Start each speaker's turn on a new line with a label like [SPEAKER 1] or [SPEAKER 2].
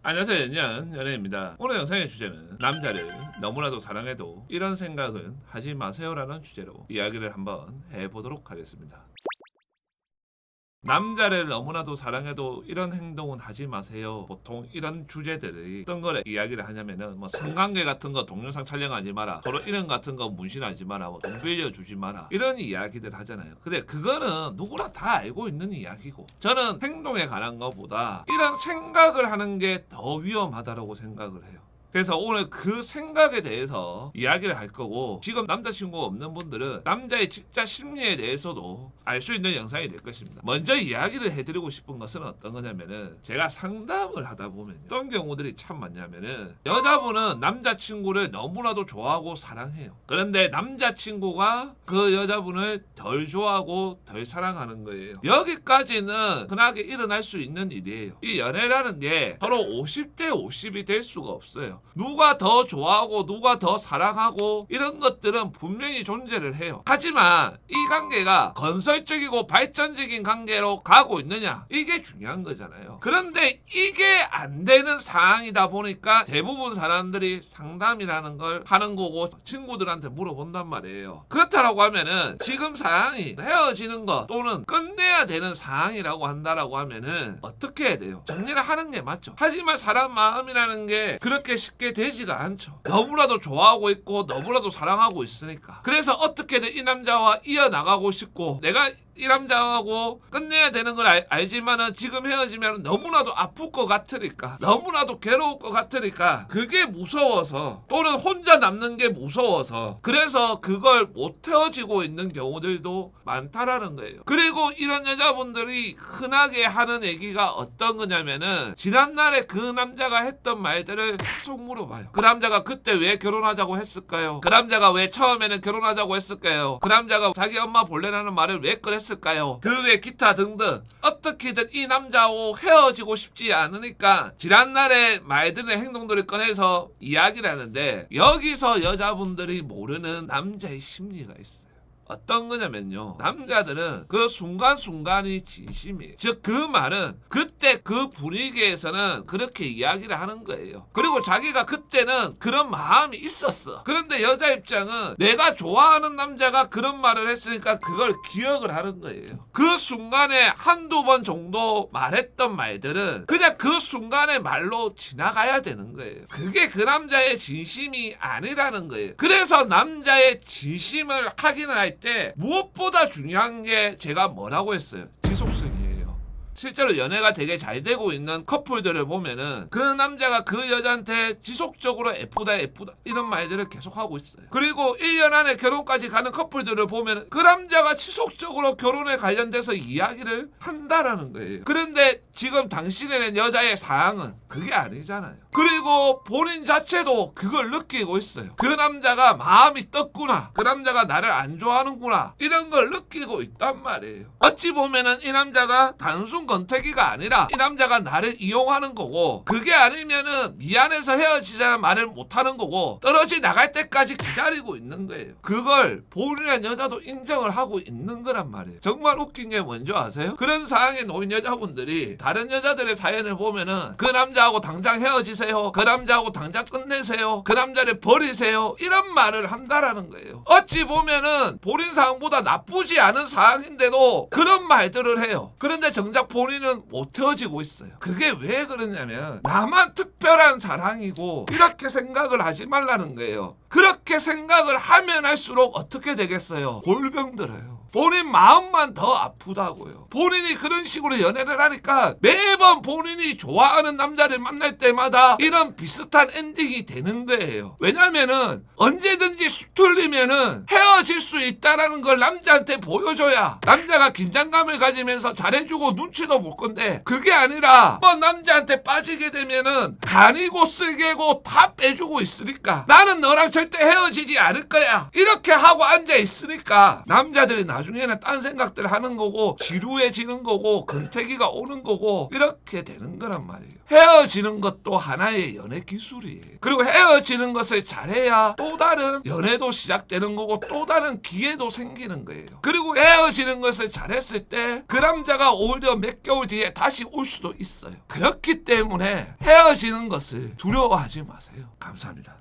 [SPEAKER 1] 안녕하세요, 연연입니다. 오늘 영상의 주제는 남자를 너무나도 사랑해도 이런 생각은 하지 마세요라는 주제로 이야기를 한번 해보도록 하겠습니다. 남자를 너무나도 사랑해도 이런 행동은 하지 마세요. 보통 이런 주제들이 어떤 거를 이야기를 하냐면은 뭐 성관계 같은 거 동영상 촬영하지 마라, 서로 이름 같은 거 문신하지 마라, 뭐 돈 빌려주지 마라, 이런 이야기들 하잖아요. 근데 그거는 누구나 다 알고 있는 이야기고, 저는 행동에 관한 것보다 이런 생각을 하는 게 더 위험하다고 생각을 해요. 그래서 오늘 그 생각에 대해서 이야기를 할 거고, 지금 남자친구가 없는 분들은 남자의 진짜 심리에 대해서도 알 수 있는 영상이 될 것입니다. 먼저 이야기를 해드리고 싶은 것은 어떤 거냐면은, 제가 상담을 하다 보면 어떤 경우들이 참 많냐면은, 여자분은 남자친구를 너무나도 좋아하고 사랑해요. 그런데 남자친구가 그 여자분을 덜 좋아하고 덜 사랑하는 거예요. 여기까지는 흔하게 일어날 수 있는 일이에요. 이 연애라는 게 서로 50대 50이 될 수가 없어요. 누가 더 좋아하고 누가 더 사랑하고 이런 것들은 분명히 존재를 해요. 하지만 이 관계가 건설적이고 발전적인 관계로 가고 있느냐, 이게 중요한 거잖아요. 그런데 이게 안 되는 상황이다 보니까 대부분 사람들이 상담이라는 걸 하는 거고, 친구들한테 물어본단 말이에요. 그렇다라고 하면은 지금 상황이 헤어지는 것 또는 끝내야 되는 상황이라고 한다라고 하면은 어떻게 해야 돼요? 정리를 하는 게 맞죠. 하지만 사람 마음이라는 게 그렇게 쉽게 되지가 않죠. 너무나도 좋아하고 있고 너무나도 사랑하고 있으니까. 그래서 어떻게든 이 남자와 이어나가고 싶고, 내가 이 남자하고 끝내야 되는 걸 알지만은 지금 헤어지면 너무나도 아플 것 같으니까, 너무나도 괴로울 것 같으니까, 그게 무서워서 또는 혼자 남는 게 무서워서 그래서 그걸 못 헤어지고 있는 경우들도 많다라는 거예요. 그리고 이런 여자분들이 흔하게 하는 얘기가 어떤 거냐면은, 지난날에 그 남자가 했던 말들을 계속 물어봐요. 그 남자가 그때 왜 결혼하자고 했을까요? 그 남자가 왜 처음에는 결혼하자고 했을까요? 그 남자가 자기 엄마 볼래라는 말을 왜 그랬을까요? 그 외 기타 등등, 어떻게든 이 남자하고 헤어지고 싶지 않으니까 지난날의 말들의 행동들을 꺼내서 이야기를 하는데, 여기서 여자분들이 모르는 남자의 심리가 있어요. 어떤 거냐면요, 남자들은 그 순간순간이 진심이에요. 즉 그 말은 그때 그 분위기에서는 그렇게 이야기를 하는 거예요. 그리고 자기가 그때는 그런 마음이 있었어. 그런데 여자 입장은 내가 좋아하는 남자가 그런 말을 했으니까 그걸 기억을 하는 거예요. 그 순간에 한두 번 정도 말했던 말들은 그냥 그 순간의 말로 지나가야 되는 거예요. 그게 그 남자의 진심이 아니라는 거예요. 그래서 남자의 진심을 확인할 때 무엇보다 중요한 게, 제가 뭐라고 했어요? 지속성이에요. 실제로 연애가 되게 잘 되고 있는 커플들을 보면은 그 남자가 그 여자한테 지속적으로 F다 이런 말들을 계속하고 있어요. 그리고 1년 안에 결혼까지 가는 커플들을 보면 그 남자가 지속적으로 결혼에 관련돼서 이야기를 한다라는 거예요. 그런데 지금 당신의 여자의 상황은 그게 아니잖아요. 그리고 본인 자체도 그걸 느끼고 있어요. 그 남자가 마음이 떴구나, 그 남자가 나를 안 좋아하는구나, 이런 걸 느끼고 있단 말이에요. 어찌 보면은 이 남자가 단순 권태기가 아니라 이 남자가 나를 이용하는 거고, 그게 아니면은 미안해서 헤어지자는 말을 못하는 거고, 떨어지 나갈 때까지 기다리고 있는 거예요. 그걸 본인의 여자도 인정을 하고 있는 거란 말이에요. 정말 웃긴 게 뭔지 아세요? 그런 상황에 놓인 여자분들이 다른 여자들의 사연을 보면은 그 남자하고 당장 헤어지세요, 그 남자하고 당장 끝내세요, 그 남자를 버리세요, 이런 말을 한다라는 거예요. 어찌 보면은 본인 상황보다 나쁘지 않은 상황인데도 그런 말들을 해요. 그런데 정작 본인은 못 헤어지고 있어요. 그게 왜 그러냐면, 나만 특별한 사랑이고 이렇게 생각을 하지 말라는 거예요. 그렇게 생각을 하면 할수록 어떻게 되겠어요? 골병 들어요. 본인 마음만 더 아프다고요. 본인이 그런 식으로 연애를 하니까 매번 본인이 좋아하는 남자를 만날 때마다 이런 비슷한 엔딩이 되는 거예요. 왜냐면은 언제든지 수틀리면은 헤어질 수 있다라는 걸 남자한테 보여줘야 남자가 긴장감을 가지면서 잘해주고 눈치도 볼 건데, 그게 아니라 한번 남자한테 빠지게 되면은 간이고 쓸개고 다 빼주고 있으니까, 나는 너랑 절대 헤어지지 않을 거야, 이렇게 하고 앉아 있으니까 남자들이 나중에는 딴 생각들 하는 거고 지루해지는 거고 금태기가 오는 거고 이렇게 되는 거란 말이에요. 헤어지는 것도 하나의 연애 기술이에요. 그리고 헤어지는 것을 잘해야 또 다른 연애도 시작되는 거고 또 다른 기회도 생기는 거예요. 그리고 헤어지는 것을 잘했을 때 그 남자가 오히려 몇 개월 뒤에 다시 올 수도 있어요. 그렇기 때문에 헤어지는 것을 두려워하지 마세요. 감사합니다.